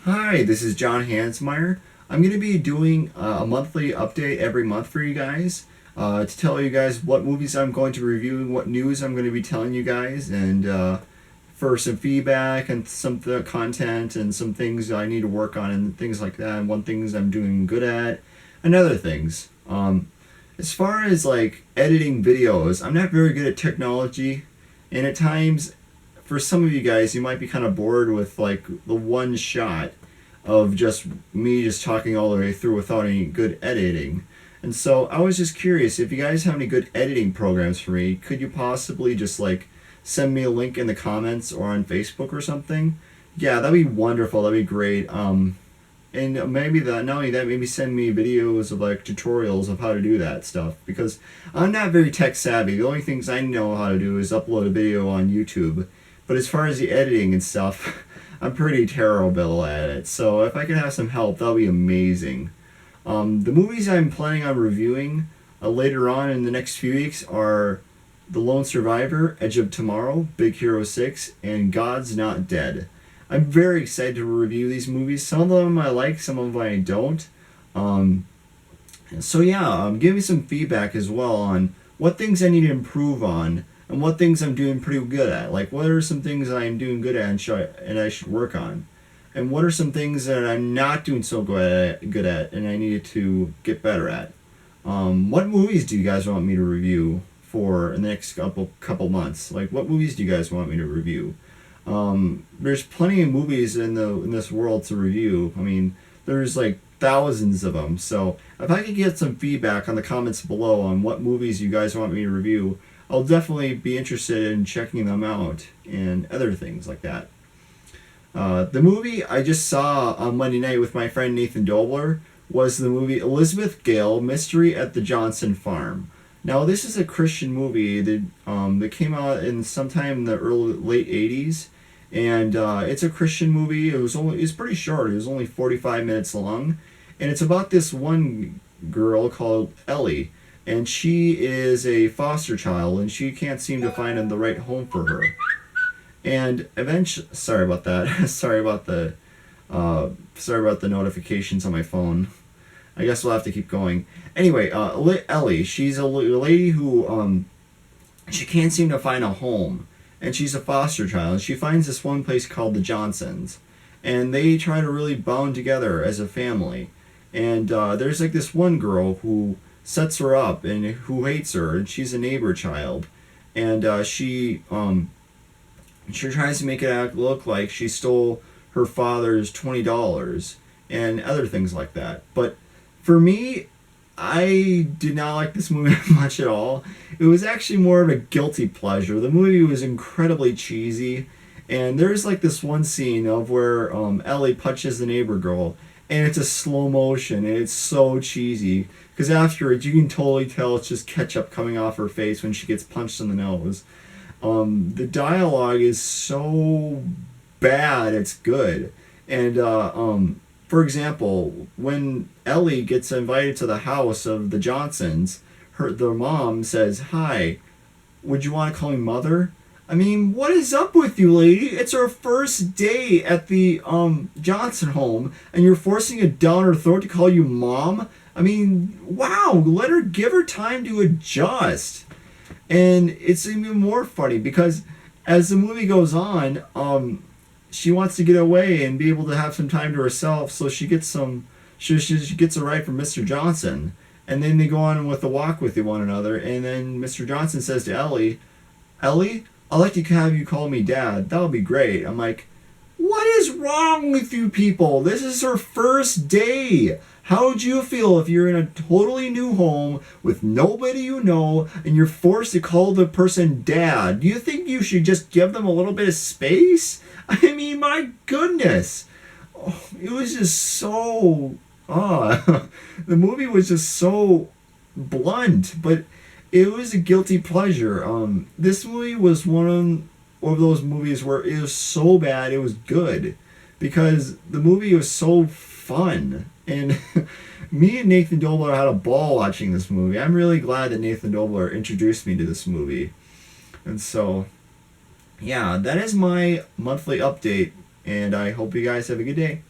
Hi, this is John Hansmeyer. I'm going to be doing a monthly update every month for you guys to tell you guys what movies I'm going to review and what news I'm going to be telling you guys, and for some feedback and some content and some things I need to work on and things like that, and one things I'm doing good at, and other things. As far as like editing videos, I'm not very good at technology, and at times for some of you guys, you might be kind of bored with like the one shot of just me just talking all the way through without any good editing. And so I was just curious if you guys have any good editing programs for me. Could you possibly just like send me a link in the comments or on Facebook or something? Yeah, that'd be wonderful. That'd be great. And maybe that not only that, maybe send me videos of like tutorials of how to do that stuff, because I'm not very tech savvy. The only things I know how to do is upload a video on YouTube. But as far as the editing and stuff, I'm pretty terrible at it. So if I could have some help, that would be amazing. The movies I'm planning on reviewing later on in the next few weeks are The Lone Survivor, Edge of Tomorrow, Big Hero 6, and God's Not Dead. I'm very excited to review these movies. Some of them I like, some of them I don't. So yeah, give me some feedback as well on what things I need to improve on and what things I'm doing pretty good at. Like, what are some things that I'm doing good at and I should work on? And what are some things that I'm not doing so good at and I need to get better at? What movies do you guys want me to review for in the next couple months? Like, what movies do you guys want me to review? There's plenty of movies in this world to review. I mean, there's like thousands of them. So if I could get some feedback on the comments below on what movies you guys want me to review, I'll definitely be interested in checking them out and other things like that. The movie I just saw on Monday night with my friend Nathan Dobler was the movie Elizabeth Gale, Mystery at the Johnson Farm. Now, this is a Christian movie that came out in sometime in the late 80s, and it's a Christian movie. It's pretty short. It was only 45 minutes long, and it's about this one girl called Ellie, and she is a foster child, and she can't seem to find the right home for her. And eventually, sorry about that. sorry about the notifications on my phone. I guess we'll have to keep going. Anyway, Ellie, she's a lady who she can't seem to find a home, and she's a foster child. And she finds this one place called the Johnsons, and they try to really bond together as a family. And there's like this one girl who sets her up and who hates her, and she's a neighbor child, and she tries to make it look like she stole her father's $20 and other things like that. But for me, I did not like this movie much at all. It was actually more of a guilty pleasure. The movie was incredibly cheesy, and there's like this one scene of where Ellie punches the neighbor girl, and it's a slow motion, and it's so cheesy. Because afterwards, you can totally tell it's just ketchup coming off her face when she gets punched in the nose. The dialogue is so bad, it's good. And, for example, when Ellie gets invited to the house of the Johnsons, their mom says, "Hi, would you want to call me mother?" I mean, what is up with you, lady? It's our first day at the Johnson home, and you're forcing it down her throat to call you mom? I mean, wow, give her time to adjust. And it's even more funny because as the movie goes on, she wants to get away and be able to have some time to herself, so she gets she gets a ride from Mr. Johnson. And then they go on with a walk with one another, and then Mr. Johnson says to Ellie, I'd like to have you call me Dad. That would be great. I'm like, what is wrong with you people? This is her first day. How would you feel if you're in a totally new home with nobody you know and you're forced to call the person Dad? Do you think you should just give them a little bit of space? I mean, my goodness. Oh, it was just so... the movie was just so blunt, but it was a guilty pleasure. This movie was one of those movies where it was so bad it was good, because the movie was so fun, and me and Nathan Dobler had a ball watching this movie. I'm really glad that Nathan Dobler introduced me to this movie. And so, yeah, that is my monthly update, and I hope you guys have a good day.